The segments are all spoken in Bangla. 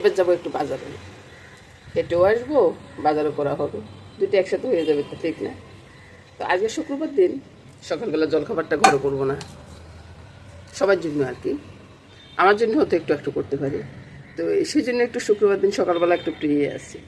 এবার যাবো একটু বাজারে, হেঁটেও আসবো, বাজারও করা হবে, দুটো একসাথে হয়ে যাবে, তো ঠিক না? তো আজকে শুক্রবার দিন, সকালবেলা জলখাবারটা ঘরে করবো না, সবার জন্য আর কি, আমার জন্য হয়তো একটু একটু করতে পারি। তো সেই জন্য একটু শুক্রবার দিন সকালবেলা একটু ফ্রি আছি,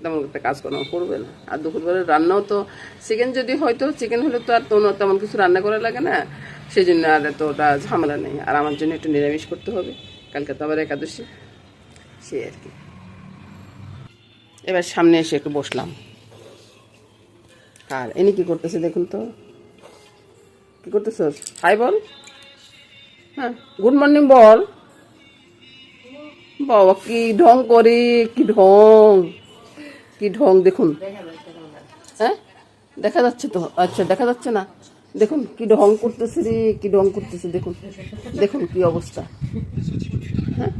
তেমন একটা কাজকর্ম করবে না। আর দুপুরবেলা রান্নাও তো চিকেন, যদি হয়তো চিকেন হলে তো আর তেমন কিছু রান্না করা লাগে না, সেই জন্য আর এত ওটা ঝামেলা নেই। আর আমার জন্য একটু নিরামিষ করতে হবে, কালকে তো আবার একাদশী, সেই আর কি। এবার সামনে এসে একটু বসলাম। আর এনি কি করতেছে দেখুন তো, কি করতেছ? হাই বল, হ্যাঁ গুড মর্নিং বল। বাবা কি ঢং করে, কি ঢং, কি ঢং দেখুন। হ্যাঁ দেখা যাচ্ছে তো, আচ্ছা দেখা যাচ্ছে না, দেখুন কি ঢং করতেছে রে, কি ঢং করতেছে দেখুন, দেখুন কি অবস্থা। হ্যাঁ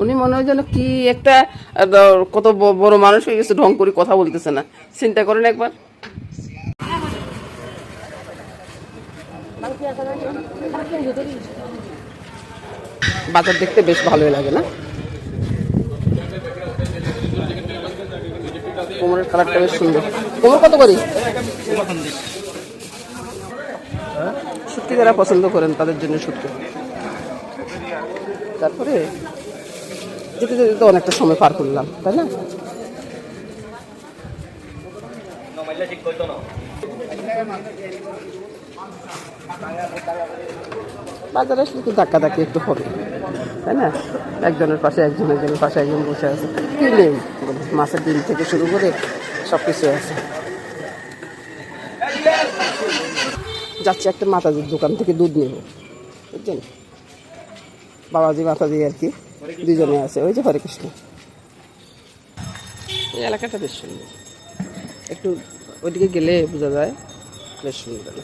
উনি মনে হয় যেন কি একটা কত বড় মানুষ হয়ে গেছে, ঢং করে কথা বলতেছে না, চিন্তা করেন একবার। বাজার দেখতে বেশ ভালোই লাগে না? কোমরের কালারটা বেশ সুন্দর। কোমর কত করি? শুটকি যারা পছন্দ করেন তাদের জন্য শুটকি। তারপরে যেতে যেতে তো অনেকটা সময় পার করলাম, তাই না? বাজারে আসলে তো ধাক্কা ধাক্কি একটু হবে, তাই না? একজনের পাশে একজন, একজনের পাশে একজন বসে আছে, কি নেই মাছের ডিম থেকে শুরু করে সব কিছু আছে। যাচ্ছে একটা মাতাজির দোকান থেকে দুধ নেব, বুঝছেন? বাবাজি মাতাজি আর কি, দুজনে আছে। ওই যে হরে কৃষ্ণ। এই এলাকাটা বেশ সুন্দর, একটু ওইদিকে গেলে বোঝা যায় বেশ সুন্দর।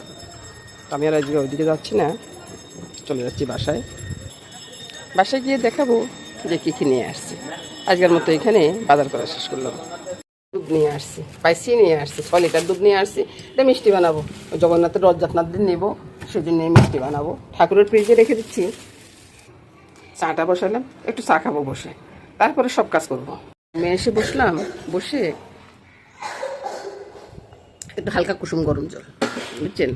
আমি আর আজকে ওইদিকে যাচ্ছি না, চলে যাচ্ছি বাসায়। বাসায় গিয়ে দেখাবো যে কী কী নিয়ে আসছি। আজকের মতো এখানে বাজার করা শেষ করলাম। দুধ নিয়ে আসছি, পাইসি নিয়ে আসছি, 6 লিটার দুধ নিয়ে আসছি। এটা মিষ্টি বানাবো, জগন্নাথের রথযাত্রার দিন নেবো, সেজন্য মিষ্টি বানাবো। ঠাকুরের ফ্রিজে রেখে দিচ্ছি। চাটা বসালাম, একটু চা খাবো বসে, তারপরে সব কাজ করবো। মেয়ে এসে বসলাম, বসে একটু হালকা কুসুম গরম জল, বুঝছেন,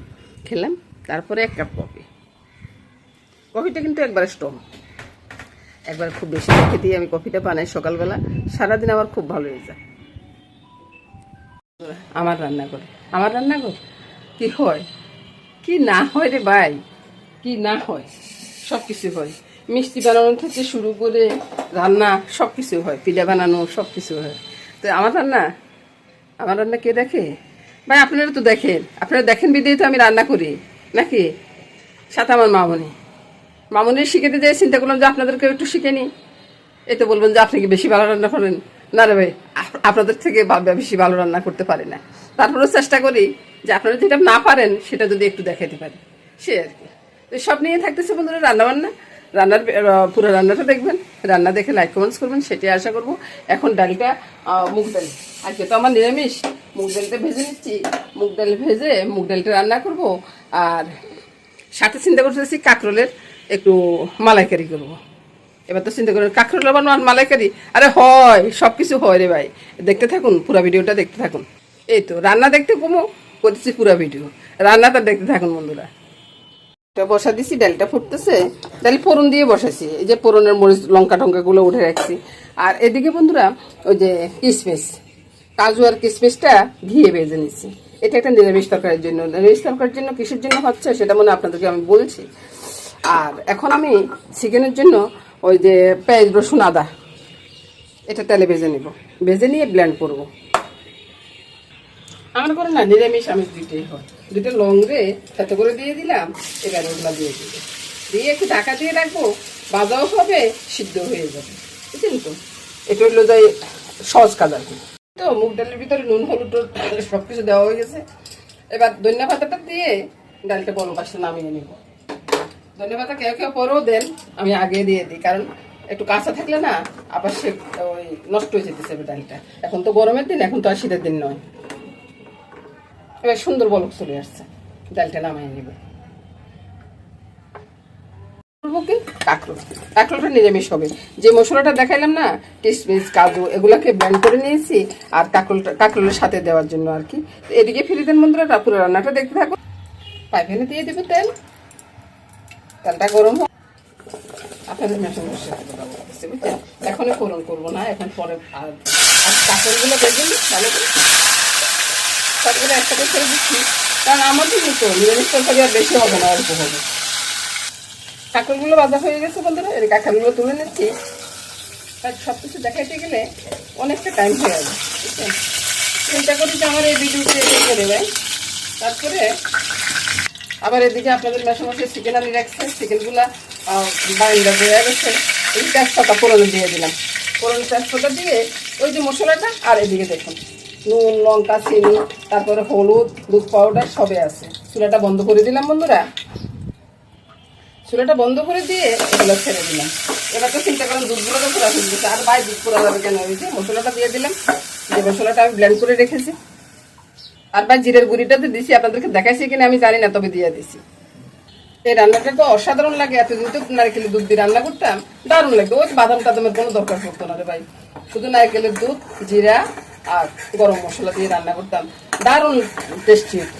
খেলাম। তারপরে 1 কাপ কফি। কফিটা কিন্তু একবার স্ট্রং, একবার খুব বেশি রেখে দিয়ে আমি কফিটা বানাই সকালবেলা, সারাদিন আমার খুব ভালো হয়ে যায়। আমার রান্নাঘর, আমার রান্নাঘর কি হয় কি না হয় রে ভাই, কি না হয়, সব কিছু হয়। মিষ্টি বানানো থেকে শুরু করে রান্না সব কিছু হয়, পিঠা বানানো সব কিছু হয়। তো আমার রান্না, আমার রান্না কে দেখে ভাই? আপনারা তো দেখেন, আপনারা দেখেন বিদেই তো আমি রান্না করি নাকি? সাথে আমার মামনি, মামনির শিখেতে যেয়ে চিন্তা করলাম যে আপনাদেরকে একটু শিখে নিই। এই তো বলবেন যে আপনি কি বেশি ভালো রান্না করেন? না রে ভাই, আপনাদের থেকে বেশি ভালো রান্না করতে পারি না, তারপরেও চেষ্টা করি যে আপনারা যেটা না পারেন সেটা যদি একটু দেখাতে পারি, সে আর কি। তো সব নিয়ে থাকতেছে বন্ধুরা, রান্নাবান্না, রান্নার পুরো রান্নাটা দেখবেন, রান্না দেখে লাইক কমেন্টস করবেন, সেটাই আশা করবো। এখন ডালটা, মুগ ডাল, আজকে তো আমার নিরামিষ, মুগ ডালটা ভেজে নিচ্ছি। মুগ ডাল ভেজে মুগ ডালটা রান্না করব। আর সাথে চিন্তা করতেছি কাঁকরোলের একটু মালাইকারি করবো। এবার তো চিন্তা করেন কাঁকরোল আবার মালাইকারি, আরে হয়, সব কিছু হয় রে ভাই। দেখতে থাকুন, পুরো ভিডিওটা দেখতে থাকুন। এই তো রান্না দেখতে কমো করতেছি, পুরো ভিডিও রান্নাটা দেখতে থাকুন বন্ধুরা। বসা দিছি, ডালটা ফুটতেছে, ডাল ফোড়ন দিয়ে বসাইছি, এই যে ফোড়নের মরিচ লঙ্কা টঙ্কাগুলো উঠে রাখছি। আর এদিকে বন্ধুরা ওই যে কিশমিশ, কাজু আর কিশমিশটা ঘিয়ে ভেজে নিচ্ছি। এটা একটা নিরামিষ তরকারির জন্য। নিরামিষ তরকারির জন্য কিসের জন্য হচ্ছে সেটা মনে আপনাদেরকে আমি বলছি। আর এখন আমি চিকেনের জন্য ওই যে পেঁয়াজ রসুন আদা এটা তেলে ভেজে নিব, ভেজে নিয়ে ব্লেন্ড করব। আমার করে না নিরামিষ আমিষ দুইটাই হয়। দুটো লং রে সাথে করে দিয়ে দিলাম, এবার ওগুলা দিয়ে দিব, দিয়ে একটু ঢাকা দিয়ে রাখবো, ভাজাও হবে, সিদ্ধ হয়ে যাবে, বুঝলেন তো? এটা হইলো যাই সহজ কাজ আর কি। তো মুগ ডালের ভিতরে নুন হলুদ সব কিছু দেওয়া হয়ে গেছে। এবার ধনিয়া পাতাটা দিয়ে ডালটা বড় পাশে নামিয়ে নিব। ধনিয়া পাতা কেউ কেউ পরেও দেন, আমি আগে দিয়ে দিই, কারণ একটু কাঁচা থাকলে না আবার সে ওই নষ্ট হয়ে যেতেছে ডালটা। এখন তো গরমের দিন, এখন তো আর শীতের দিন নয়। এবার সুন্দর বলক চলে আসছে, ডালটা নামাই নিব। করবো কি কাঁকরোলটা নিরামিষ হবে। যে মশলাটা দেখাইলাম না, কিশমিশ কাজু এগুলাকে ব্লেন্ড করে নিয়েছি আর কাঁকরোলের সাথে দেওয়ার জন্য আর কি। এদিকে ফিরে দেন বন্ধুরা, পুরো রান্নাটা দেখতে থাকো। পাইপ্যানে দিয়ে দেবো তেলটা গরম হোক। আপনাদের মেশিন বসে বুঝছেন, এখনই ফোড়ন করবো না, এখন পরে। আর কাঁকরোলগুলো দেখবেন ভালো করে সবগুলো একসাথে ছেড়ে দিচ্ছি, কারণ আমাদের কিন্তু নিরামিষ তরকারি আর বেশি হবে না, অল্প হবে। কাঁকরোলগুলো ভাজা হয়ে গেছে বন্ধুরা, এই কাঁকরোলগুলো তুলে নিচ্ছি। সব কিছু দেখাইতে গেলে অনেকটা টাইম হয়ে যাবে, বুঝছেন। চিন্তা করি যে আমার এই ভিডিওটা এডিট করে দেয়। তারপরে আবার এদিকে আপনাদের মাসে মাসে চিকেন আনি রাখছে, চিকেনগুলা বাইন্ডার হয়ে গেছে। এই তেজপাতা ফোড়নে দিয়ে দিলাম, ফোড়ন তেজপাতা দিয়ে ওই যে মশলাটা। আর এদিকে দেখুন নুন লঙ্কা চিনি তারপরে হলুদ দুধ পাউডার সবে আছে। চুলাটা বন্ধ করে দিলাম বন্ধুরা, চুলাটা বন্ধ করে দিয়ে এগুলো ছেড়ে দিলাম। এবার তো চিন্তা করেন দুধগুলো তো পুরা হয়ে গেছে, আর দুধ পুরা যাবে কেন? ওই যে মশলাটা দিয়ে দিলাম, যে মশলাটা আমি ব্লেন্ড করে রেখেছি। আর জিরের গুঁড়িটা তো দিছি, আপনাদেরকে দেখাইছি কিনা আমি জানি না, তবে দিয়ে দিছি। এই রান্নাটা তো অসাধারণ লাগে। এতদিন তো নারকেলের দুধ দিয়ে রান্না করতাম, দারুণ লাগতো। ওই বাদাম টাদামের কোনো দরকার পড়তো না রে ভাই, শুধু নারকেলের দুধ জিরা আর গরম মশলা দিয়ে রান্না করতাম, দারুণ টেস্টি হতো।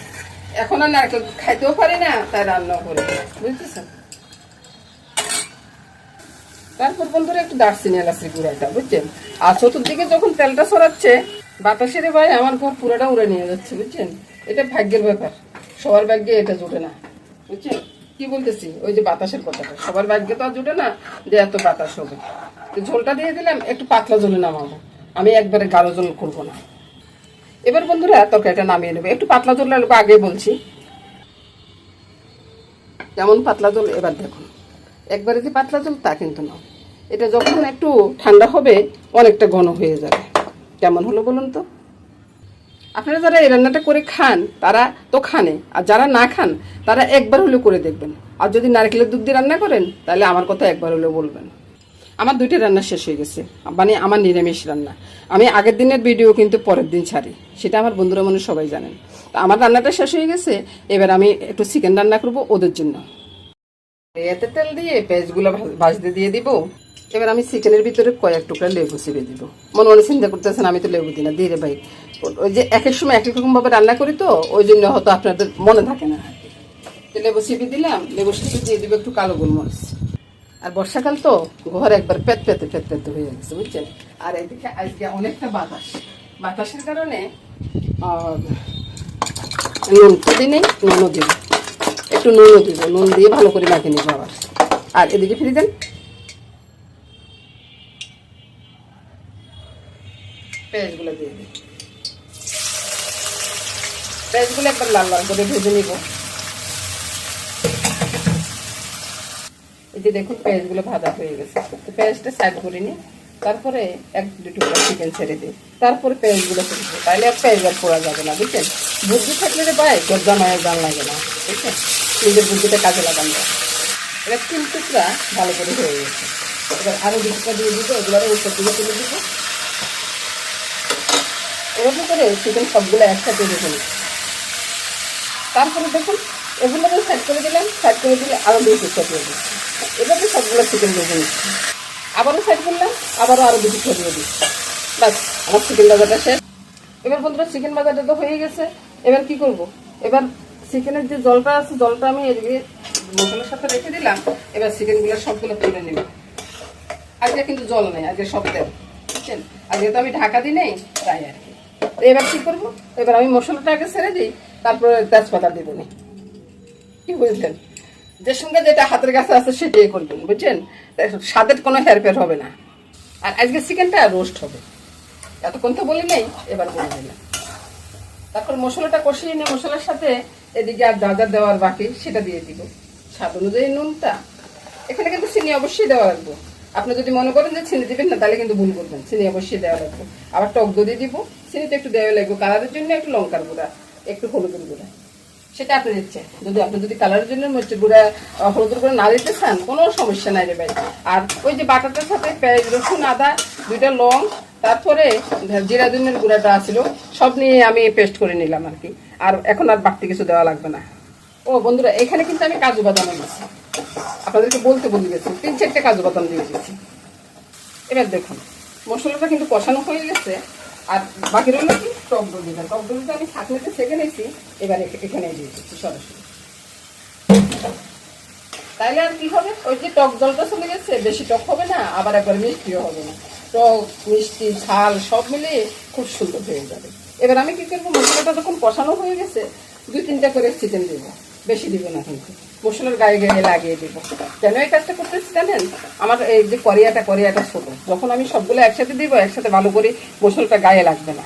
এখন আর নারকেল খাইতেও পারি না, তাই রান্নাও করি, বুঝতেছেন। তারপর বন্ধুরা একটু দারচিনি এলাচি গুঁড়াটা, বুঝছেন। আর চতুর্দিকে যখন তেলটা ছড়াচ্ছে বাতাসের, ভাই আমার ঘর পুরোটা উড়ে নিয়ে যাচ্ছে, বুঝছেন। এটা ভাগ্যের ব্যাপার, সবার ভাগ্যে এটা জুটে না, বুঝছেন। কি বলতেছি, ওই যে বাতাসের কথাটা, সবার ভাগ্যে তো আর জুটে না যে এত বাতাস হবে। তো ঝোলটা দিয়ে দিলাম, একটু পাতলা ঝোলে নামাবো, আমি একবারে গাঢ় ঝোল করবো না। এবার বন্ধুরা তরকারিটা নামিয়ে নেবো। একটু পাতলা ঝোল রাখবো, আগে বলছি যেমন পাতলা ঝোল। এবার দেখুন একবারে যে পাতলা ঝোল তা কিন্তু না, এটা যখন একটু ঠান্ডা হবে অনেকটা ঘন হয়ে যাবে। কেমন হলো বলুন তো? আপনারা যারা এই রান্নাটা করে খান তারা তো খানে, আর যারা না খান তারা একবার হলেও করে দেখবেন। আর যদি নারকেলের দুধ দিয়ে রান্না করেন তাহলে আমার কথা একবার হলেও বলবেন। আমার 2টা রান্না শেষ হয়ে গেছে, মানে আমার নিরামিষ রান্না। আমি আগের দিনের ভিডিও কিন্তু পরের দিন ছাড়ি, সেটা আমার বন্ধুরা মনে সবাই জানেন। তো আমার রান্নাটা শেষ হয়ে গেছে, এবার আমি একটু চিকেন রান্না করবো ওদের জন্য। এতে তেল দিয়ে পেঁয়াজগুলো ভাজতে দিয়ে দিব। এবার আমি চিকেনের ভিতরে কয়েক টুকরা লেবু চিপে দিব। মনে মনে চিন্তা করতেছেন আমি তো লেবু দিই না, দিয়ে রে ভাই। ওই যে এক এক সময় এক এক রকম ভাবে রান্না করি, তো ওই জন্য হয়তো আপনাদের মনে থাকে না। তো লেবু চিপে দিলাম, লেবুর সাথে দিয়ে দিব একটু কালো গোলমরিচ। আর বর্ষাকাল তো ঘর একবার পেত পেতে হয়ে গেছে, বুঝছেন। আর এদিকে আজকে অনেকটা বাতাসের কারণে নুন তো দিই নেই, নুনও দিব, একটু নুনও দিব, নুন দিয়ে ভালো করে মাখিয়ে নিব আবার। আর এদিকে ফিরে দেন পেঁয়াজগুলো দিয়ে দিই, পেঁয়াজগুলো একবার লাল লাল করে ভেজে নিব। এই যে দেখুন পেঁয়াজগুলো ভাজা হয়ে গেছে, তো পেঁয়াজটা সাইড করে নিই। তারপরে 1-2 টুকরা চিকেন ছেড়ে দিই, তারপরে পেঁয়াজগুলো ছেড়ে দিই, তাহলে আর পেঁয়াজ আর পোড়া যাবে না, বুঝছেন। বুদ্ধি থাকলে রে ভাই গরজা মায়ের জান লাগে না, বুঝছেন। নিজের বুদ্ধিটা কাজে লাগান যায়। এবার 3 টুকরা ভালো করে হয়ে গেছে। এবার আরো 2 টুকরা দিয়ে দিব, এগুলো উপর দিকে তুলে দিব। এরকম করে চিকেন সবগুলো একসাথে রেখে নিই। তারপরে দেখুন এগুলো সাইড করে দিলাম, সাইড করে দিলে আরো 2 টুকরা দিয়ে দিচ্ছি। এভাবে সবগুলো চিকেন ভেজে নিচ্ছি। আবারও সাইড করলাম, আবারও আরো 2 টুকরা দিয়ে দিচ্ছি। বাস আমার চিকেন ভাজাটা শেষ। এবার বন্ধুরা চিকেন ভাজাটা তো হয়ে গেছে। এবার কি করব, এবার চিকেনের যে জলটা আছে জলটা আমি এদিকে মশলার সাথে রেখে দিলাম। এবার চিকেনগুলো সবগুলো তুলে নেব। আজকে কিন্তু জল নেই, আজকে সব তেল, বুঝছেন। আজকে তো আমি ঢাকা দিই নেই, তাই আর কি। এবার কি করবো, এবার আমি মশলাটা আগে ছেড়ে দিই, তারপরে তেজপাতা দিব নি। কি বুঝলেন, যে সঙ্গে যেটা হাতের কাছে আছে সেটাই করবেন, বুঝছেন। স্বাদের কোনো হেরফের হবে না। আর আজকে চিকেনটা রোস্ট হবে, এতক্ষণ তো বলি নেই, এবার বলে দিলাম। তারপর মশলাটা কষিয়ে নিয়ে মশলার সাথে এদিকে আর যা যা দেওয়ার বাকি সেটা দিয়ে দিব। স্বাদ অনুযায়ী নুনটা, এখানে কিন্তু চিনি অবশ্যই দেওয়া লাগবে। আপনি যদি মনে করেন যে চিনি দিবেন না তাহলে কিন্তু ভুল করবেন, চিনি অবশ্যই দেওয়া লাগবে। আবার টক দই দিব, চিনিটা একটু দেওয়া লাগবে কালারের জন্য, একটু লঙ্কার গুঁড়া, একটু হলুদের গুঁড়া, সেটা আপনি দিচ্ছেন। যদি কালারের জন্য মরিচের গুঁড়া হলুদের গুঁড়া না দিতে চান কোনো সমস্যা নাই রে ভাই। আর ওই যে বাটারটার সাথে পেঁয়াজ রসুন আদা 2টা লং, তারপরে জিরা ধনিয়ার গুঁড়াটা ছিল, সব নিয়ে আমি পেস্ট করে নিলাম আর কি। আর এখন আর বাড়তি কিছু দেওয়া লাগবে না। ও বন্ধুরা এখানে কিন্তু আমি কাজু বাদাম নিয়েছি, আপনাদেরকে বলতে ভুলে গেছি, 3-4টে কাজু বাদাম দিয়ে দিয়েছি। এবার দেখুন মশলাটা কিন্তু কষানো হয়ে গেছে। আর বাকি রইল কি টক দই দিলাম। টক দইটা আমি ছাঁকনিতে ছেঁকে নিয়েছি, এবার এখানে দিয়ে দিচ্ছি সরাসরি। তাইলে আর কি হবে, ওই যে টক জলটা চলে গেছে, বেশি টক হবে না, আবার একবার মিষ্টিও হবে না। টক মিষ্টি ঝাল সব মিলে খুব সুন্দর হয়ে যাবে। এবার আমি কি করবো, মশলাটা যখন কষানো হয়ে গেছে 2-3টা করে চিকেন দেবো, বেশি দিব না কিন্তু, মশলার গায়ে গায়ে লাগিয়ে দেবো। কেন এই কাজটা করতেছি জানেন, আমার এই যে করিয়াটা ছোট, যখন আমি সবগুলো একসাথে দিব, একসাথে ভালো করে মশলাটা গায়ে লাগবে না।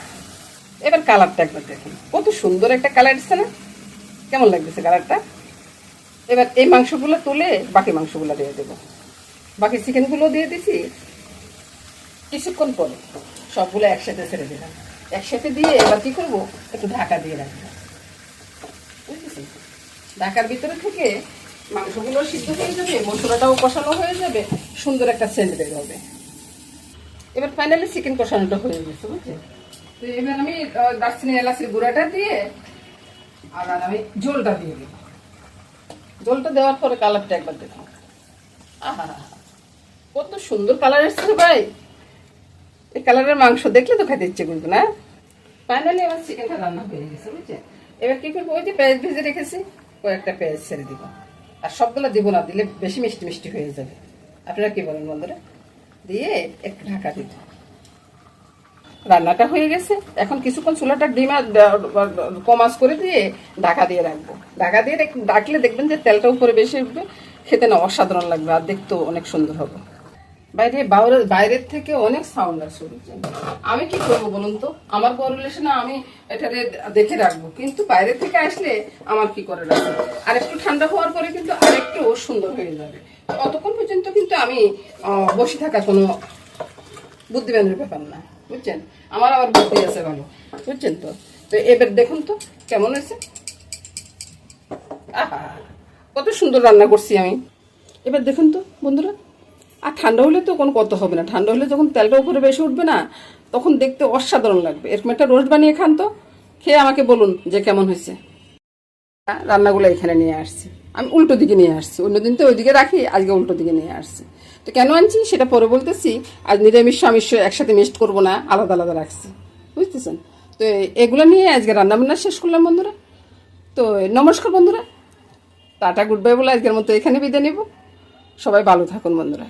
এবার কালারটা একবার দেখুন, কত সুন্দর একটা কালার এসছে না, কেমন লাগতেছে কালারটা। এবার এই মাংসগুলো তুলে বাকি মাংসগুলো দিয়ে দেবো, বাকি চিকেনগুলো দিয়ে দিছি। কিছুক্ষণ পরে সবগুলো একসাথে ছেড়ে দিলাম, একসাথে দিয়ে এবার কি করবো, একটু ঢাকা দিয়ে রাখবো, বুঝতেছি। ঢাকার ভিতরে থেকে মাংসগুলো সিদ্ধ হয়ে যাবে, মশলাটাও কষানো হয়ে যাবে, সুন্দর একটা সেন্ট বের হবে। এবার ফাইনালি চিকেন কষানোটা হয়ে গেছে, বুঝছেন। তো এবার আমি দারচিনি এলাচির গুঁড়াটা দিয়ে আর আমি ঝোলটা দিয়ে দেবো। ঝোলটা দেওয়ার পরে কালারটা একবার দেখো, আহা কত সুন্দর কালার এসছে ভাই। এই কালারের মাংস দেখলে তো খেতে ইচ্ছে করবে না। ফাইনালি আমার চিকেনটা রান্না হয়ে গেছে, বুঝছেন। এবার কি করবো, ওই যে পেঁয়াজ ভেজে রেখেছি, কয়েকটা পেঁয়াজ ছেড়ে দিব। আর সবগুলো দিব না, দিলে বেশি মিষ্টি মিষ্টি হয়ে যাবে। আপনারা কি বলেন বন্ধুরা, দিয়ে একটু ঢাকা দিব। রান্নাটা হয়ে গেছে, এখন কিছুক্ষণ চুলাটা কম আঁচ করে দিয়ে ঢাকা দিয়ে রাখবো। ঢাকা দিয়ে রাখলে দেখবেন যে তেলটা উপরে বেশি উঠবে, খেতে না অসাধারণ লাগবে, আর দেখতেও অনেক সুন্দর হবে। বাইরের থেকে অনেক সাউন্ড আসছে, বুঝছেন। আমি কি করবো বলুন তো, আমার বড় রিলেশনে আমি এটারে দেখে রাখবো, কিন্তু বাইরে থেকে আসলে আমার কি করে রাখবো। আর একটু ঠান্ডা হওয়ার পরে কিন্তু আর একটু সুন্দর হয়ে যাবে। অতক্ষণ পর্যন্ত কিন্তু আমি বসে থাকা কোনো বুদ্ধিমানের ব্যাপার না, বুঝছেন। আমার আবার বুদ্ধি আছে ভালো, বুঝছেন তো। তো এবার দেখুন তো কেমন হয়েছে, আহা কত সুন্দর রান্না করছি আমি। এবার দেখুন তো বন্ধুরা, আর ঠান্ডা হলে তো কোনো কত হবে না, ঠান্ডা হলে যখন তেলটা উপরে বেশি উঠবে না, তখন দেখতে অসাধারণ লাগবে। এরকম একটা রোস্ট বানিয়ে খান তো, খেয়ে আমাকে বলুন যে কেমন হয়েছে। রান্নাগুলো এখানে নিয়ে আসছি, আমি উল্টো দিকে নিয়ে আসছি, অন্যদিন তো ওইদিকে রাখি, আজকে উল্টো দিকে নিয়ে আসছি। তো কেন আনছি সেটা পরে বলতেছি। আজ নিরামিষ আমিষ একসাথে মিক্সড করবো না, আলাদা আলাদা রাখছি, বুঝতেছেন। তো এগুলো নিয়ে আজকে রান্নাবান্না শেষ করলাম বন্ধুরা। তো নমস্কার বন্ধুরা, টাটা গুড বাই বলে আজকের মতো এখানে বিদায় নেব। সবাই ভালো থাকুন বন্ধুরা।